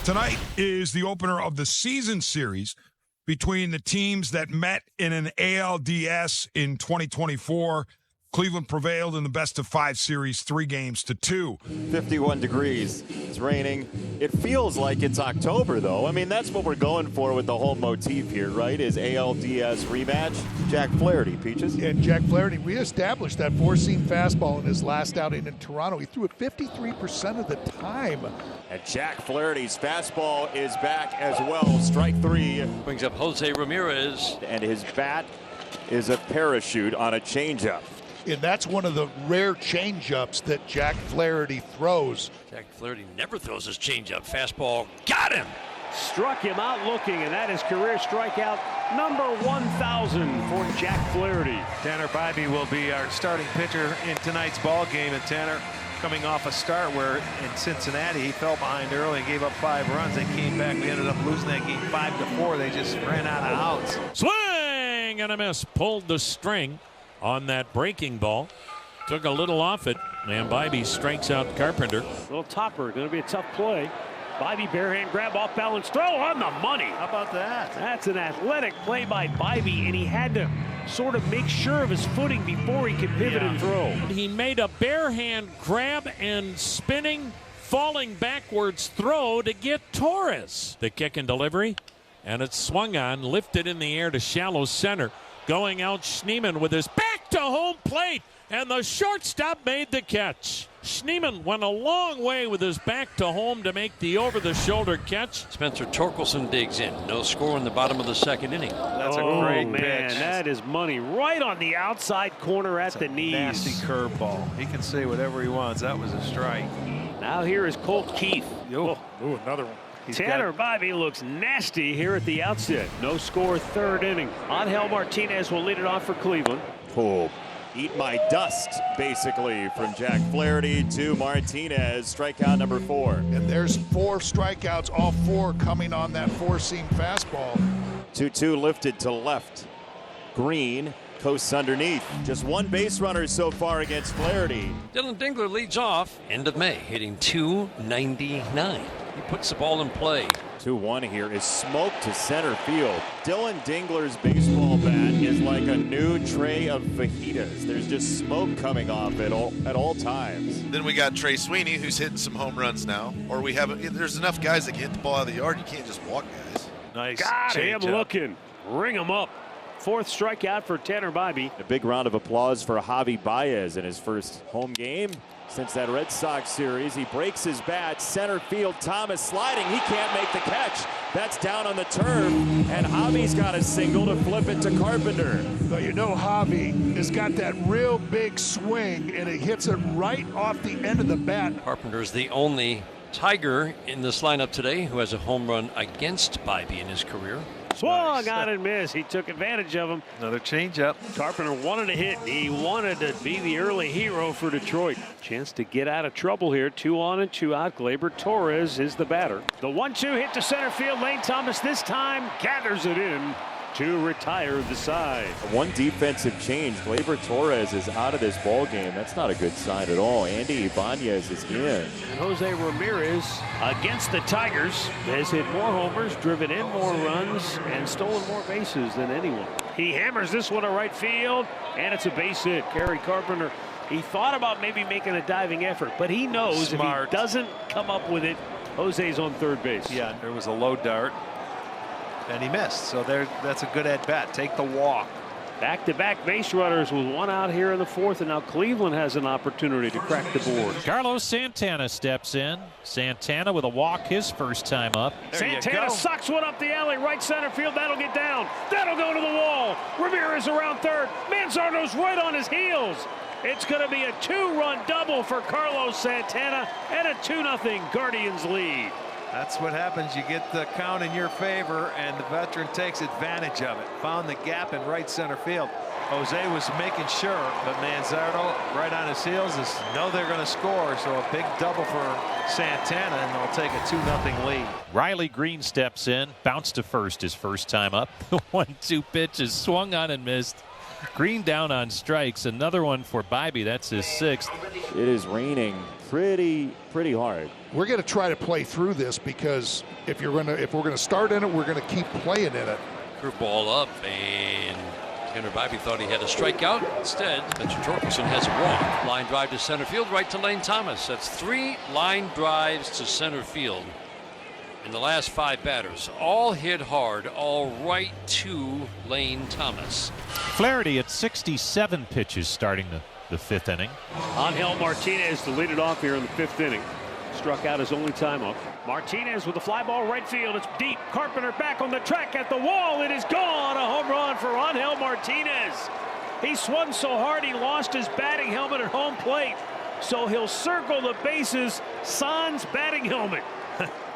Tonight is the opener of the season series between the teams that met in an ALDS in 2024. Cleveland prevailed in the best-of-5 series, 3-2. 51 degrees. It's raining. It feels like it's October, though. I mean, that's what we're going for with the whole motif here, right? Is ALDS rematch. Jack Flaherty, Peaches. And Jack Flaherty reestablished that four-seam fastball in his last outing in Toronto. He threw it 53% of the time. And Jack Flaherty's fastball is back as well. Strike three. Brings up Jose Ramirez. And his bat is a parachute on a changeup. And that's one of the rare changeups that Jack Flaherty throws. Jack Flaherty never throws his changeup. Fastball got him. Struck him out looking, and that is career strikeout number 1,000 for Jack Flaherty. Tanner Bybee will be our starting pitcher in tonight's ball game, and Tanner coming off a start where in Cincinnati he fell behind early and gave up 5 runs. They came back. We ended up losing that game 5-4. They just ran out of outs. Swing and a miss. Pulled the string on that breaking ball. Took a little off it, and Bybee strikes out Carpenter. Little topper, going to be a tough play. Bybee barehand grab, off balance throw on the money. How about that? That's an athletic play by Bybee, and he had to sort of make sure of his footing before he could pivot and throw. He made a barehand grab and spinning, falling backwards throw to get Torres. The kick and delivery, and it's swung on, lifted in the air to shallow center. Going out Schneemann with his back to home plate, and the shortstop made the catch. Schneemann went a long way with his back to home to make the over-the-shoulder catch. Spencer Torkelson digs in. No score in the bottom of the second inning. That's a great man, pitch. that is money right on the outside corner at the knees. Nasty curveball. He can say whatever he wants. That was a strike. Now here is Colt Keith. Another one. Tanner Bybee looks nasty here at the outset. No score, third inning. Angel Martinez will lead it off for Cleveland. Oh, eat my dust, basically, from Jack Flaherty to Martinez. Strikeout number 4. And there's 4 strikeouts, all 4 coming on that four-seam fastball. 2-2 lifted to left. Green coasts underneath. Just one base runner so far against Flaherty. Dylan Dingler leads off. End of May, hitting .299. He puts the ball in play. 2-1 here is smoked to center field. Dylan Dingler's baseball bat is like a new tray of fajitas. There's just smoke coming off it at all times. Then we got Trey Sweeney, who's hitting some home runs now. Or we have there's enough guys that can hit the ball out of the yard. You can't just walk guys. Nice. Got him looking. Ring him up. 4th strikeout for Tanner Bybee. A big round of applause for Javi Baez in his first home game since that Red Sox series. He breaks his bat, center field, Thomas sliding. He can't make the catch. That's down on the turf, and Javi's got a single to flip it to Carpenter. But you know Javi has got that real big swing, and he hits it right off the end of the bat. Carpenter's the only Tiger in this lineup today who has a home run against Bybee in his career. Swung on and missed. He took advantage of him. Another changeup. Carpenter wanted a hit. He wanted to be the early hero for Detroit. Chance to get out of trouble here. 2 on and 2 out. Gleyber Torres is the batter. The 1-2 hit to center field. Lane Thomas this time gathers it in to retire the side. One defensive change. Gleyber Torres is out of this ball game. That's not a good sign at all. Andy Ibanez is in. And Jose Ramirez against the Tigers has hit more homers, driven in more runs, and stolen more bases than anyone. He hammers this one to right field, and it's a base hit. Gary Carpenter, he thought about maybe making a diving effort, but he knows if he doesn't come up with it, Jose's on third base. Yeah, there was a low dart, and he missed. So that's a good at-bat. Take the walk. Back-to-back base runners with 1 out here in the 4th, and now Cleveland has an opportunity to crack the board. Carlos Santana steps in. Santana with a walk his first time up. Santana sucks one up the alley, right center field. That'll get down. That'll go to the wall. Ramirez around third. Manzardo's right on his heels. It's going to be a 2-run double for Carlos Santana and a 2-0 Guardians lead. That's what happens. You get the count in your favor, and the veteran takes advantage of it. Found the gap in right center field. Jose was making sure, but Manzardo right on his heels know they're going to score. So a big double for Santana, and they'll take a 2-0 lead. Riley Green steps in, bounced to first his first time up. The 1-2 pitch is swung on and missed. Green down on strikes. Another one for Bybee. That's his 6th. It is raining pretty hard. We're going to try to play through this because if we're going to start in it, we're going to keep playing in it. Curve ball up, and Tanner Bibee thought he had a strikeout. Instead, Spencer Torkelson has a walk. Line drive to center field, right to Lane Thomas. That's 3 line drives to center field in the last 5 batters. All hit hard, all right to Lane Thomas. Flaherty at 67 pitches starting the 5th inning. Angel Martinez to lead it off here in the 5th inning. Struck out his only time up. Martinez with the fly ball right field. It's deep. Carpenter back on the track at the wall. It is gone. A home run for Angel Martinez. He swung so hard he lost his batting helmet at home plate. So he'll circle the bases sans batting helmet.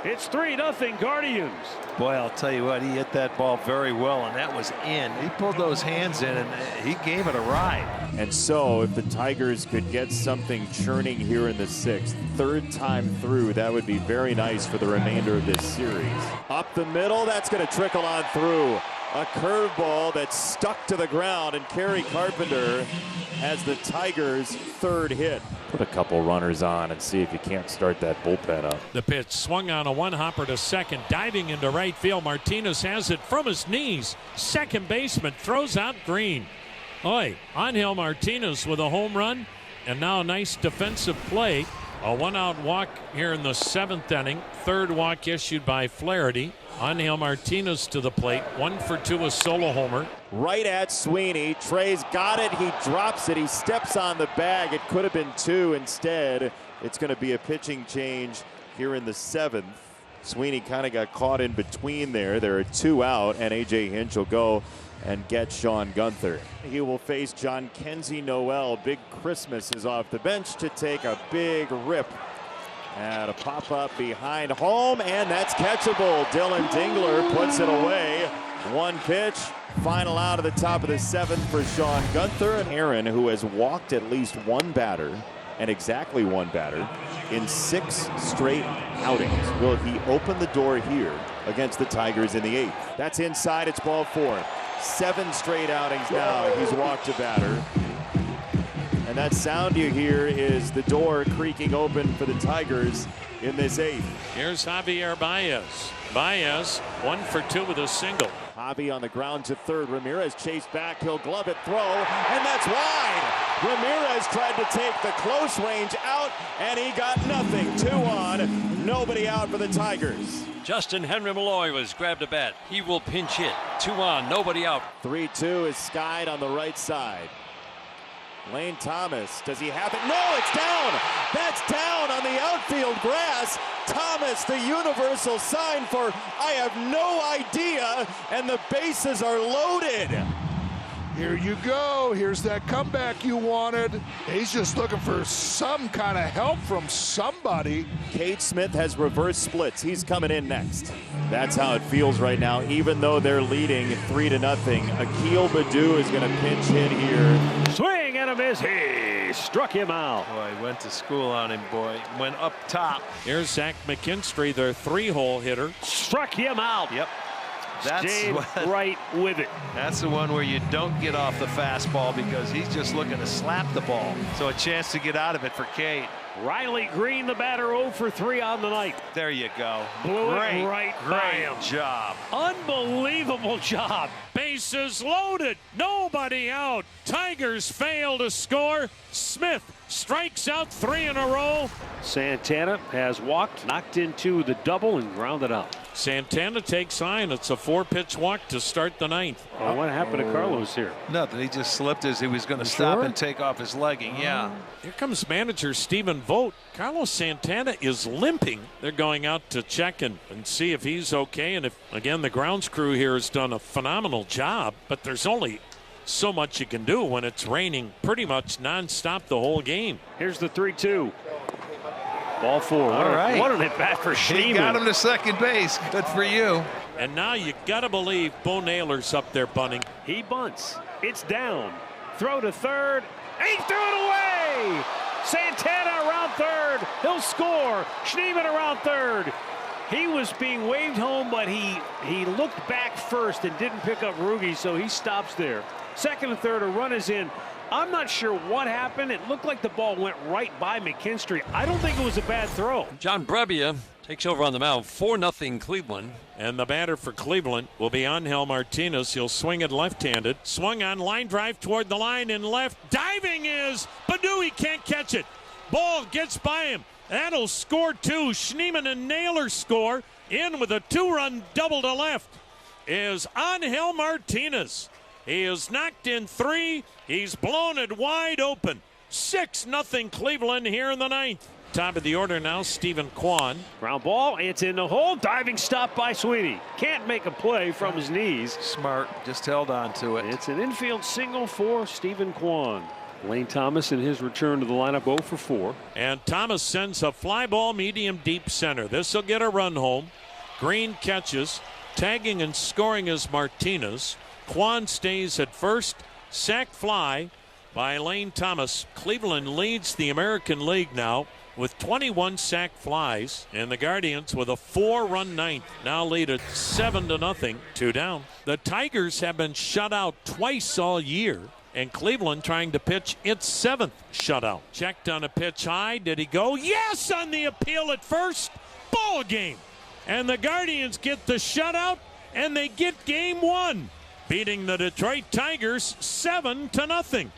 It's 3-0 Guardians. Boy, I'll tell you what, he hit that ball very well, and that was in. He pulled those hands in, and he gave it a ride. And so if the Tigers could get something churning here in the 6th, 3rd time through, that would be very nice for the remainder of this series. Up the middle, that's going to trickle on through. A curveball that's stuck to the ground, and Kerry Carpenter has the Tigers' 3rd hit. Put a couple runners on and see if you can't start that bullpen up. The pitch swung on a one-hopper to second, diving into right field. Martinez has it from his knees. Second baseman throws out Green. Boy, Angel Martinez with a home run, and now a nice defensive play. A 1-out walk here in the 7th inning. 3rd walk issued by Flaherty. Angel Martinez to the plate. 1 for 2, a solo homer. Right at Sweeney. Trey's got it. He drops it. He steps on the bag. It could have been 2. Instead, it's going to be a pitching change here in the 7th. Sweeney kind of got caught in between there. There are 2 out, and A.J. Hinch will go and get Sean Gunther. He will face John Kenzie Noel. Big Christmas is off the bench to take a big rip. And a pop-up behind home, and that's catchable. Dylan Dingler puts it away. 1 pitch, final out of the top of the 7th for Sean Gunther. And Aaron, who has walked at least 1 batter, and exactly 1 batter, in 6 straight outings. Will he open the door here against the Tigers in the 8th? That's inside, it's ball 4. 7 straight outings now, he's walked a batter. And that sound you hear is the door creaking open for the Tigers in this 8th. Here's Javier Baez. Baez 1 for 2 with a single. Javi on the ground to 3rd. Ramirez chased back. He'll glove it, throw, and that's wide. Ramirez tried to take the close range out, and he got nothing. 2 on, nobody out for the Tigers. Justin Henry Malloy was grabbed a bat. He will pinch hit. 2 on, nobody out. 3-2 is skied on the right side. Lane Thomas, does he have it? No, it's down. That's down on the outfield grass. Thomas, the universal sign for I have no idea, and the bases are loaded. Here you go. Here's that comeback you wanted. He's just looking for some kind of help from somebody. Cade Smith has reverse splits. He's coming in next. That's how it feels right now, even though they're leading 3-0. Akil Baddoo is going to pinch hit here. Swing and a miss. He struck him out. Boy, he went to school on him, boy. Went up top. Here's Zach McKinstry, their 3-hole hitter. Struck him out. Yep. That's Stayed right with it. That's the one where you don't get off the fastball because he's just looking to slap the ball. So a chance to get out of it for Cade. Riley Green, the batter, 0 for 3 on the night. There you go. Blew it right by him. Great job. Unbelievable job. Bases loaded. Nobody out. Tigers fail to score. Smith strikes out 3 in a row. Santana has walked, knocked into the double, and grounded out. Santana takes on. It's a 4-pitch walk to start the 9th. Well, what happened to Carlos here? Nothing. He just slipped as he was going to stop and take off his legging. Yeah. Here comes manager Stephen Vogt. Carlos Santana is limping. They're going out to check and see if he's okay. And if, again, the grounds crew here has done a phenomenal job, but there's only so much you can do when it's raining pretty much nonstop the whole game. Here's the 3-2. Ball 4. What an at bat for Schneemann. He got him to second base. Good for you. And now you got to believe Bo Naylor's up there bunting. He bunts. It's down. Throw to 3rd. He threw it away. Santana around 3rd. He'll score. Schneemann around 3rd. He was being waved home, but he looked back first and didn't pick up Ruge, so he stops there. 2nd and 3rd, a run is in. I'm not sure what happened. It looked like the ball went right by McKinstry. I don't think it was a bad throw. John Brebbia takes over on the mound. 4-0 Cleveland. And the batter for Cleveland will be Angel Martinez. He'll swing it left-handed. Swung on, line drive toward the line and left. Diving is Badu. He can't catch it. Ball gets by him. That'll score 2. Schneemann and Naylor score. In with a 2-run double to left is Angel Martinez. He has knocked in 3. He's blown it wide open. 6-0 Cleveland here in the 9th. Top of the order now, Stephen Kwan. Ground ball, it's in the hole. Diving stop by Sweeney. Can't make a play from his knees. Smart, just held on to it. It's an infield single for Stephen Kwan. Lane Thomas in his return to the lineup 0 for 4. And Thomas sends a fly ball medium deep center. This will get a run home. Green catches. Tagging and scoring is Martinez. Kwan stays at first. Sac fly by Lane Thomas. Cleveland leads the American League now with 21 sac flies, and the Guardians with a 4-run 9th now lead at 7-0, 2 down. The Tigers have been shut out twice all year, and Cleveland trying to pitch its 7th shutout. Checked on a pitch high. Did he go? Yes, on the appeal at first. Ball game. And the Guardians get the shutout, and they get game 1, beating the Detroit Tigers 7-0.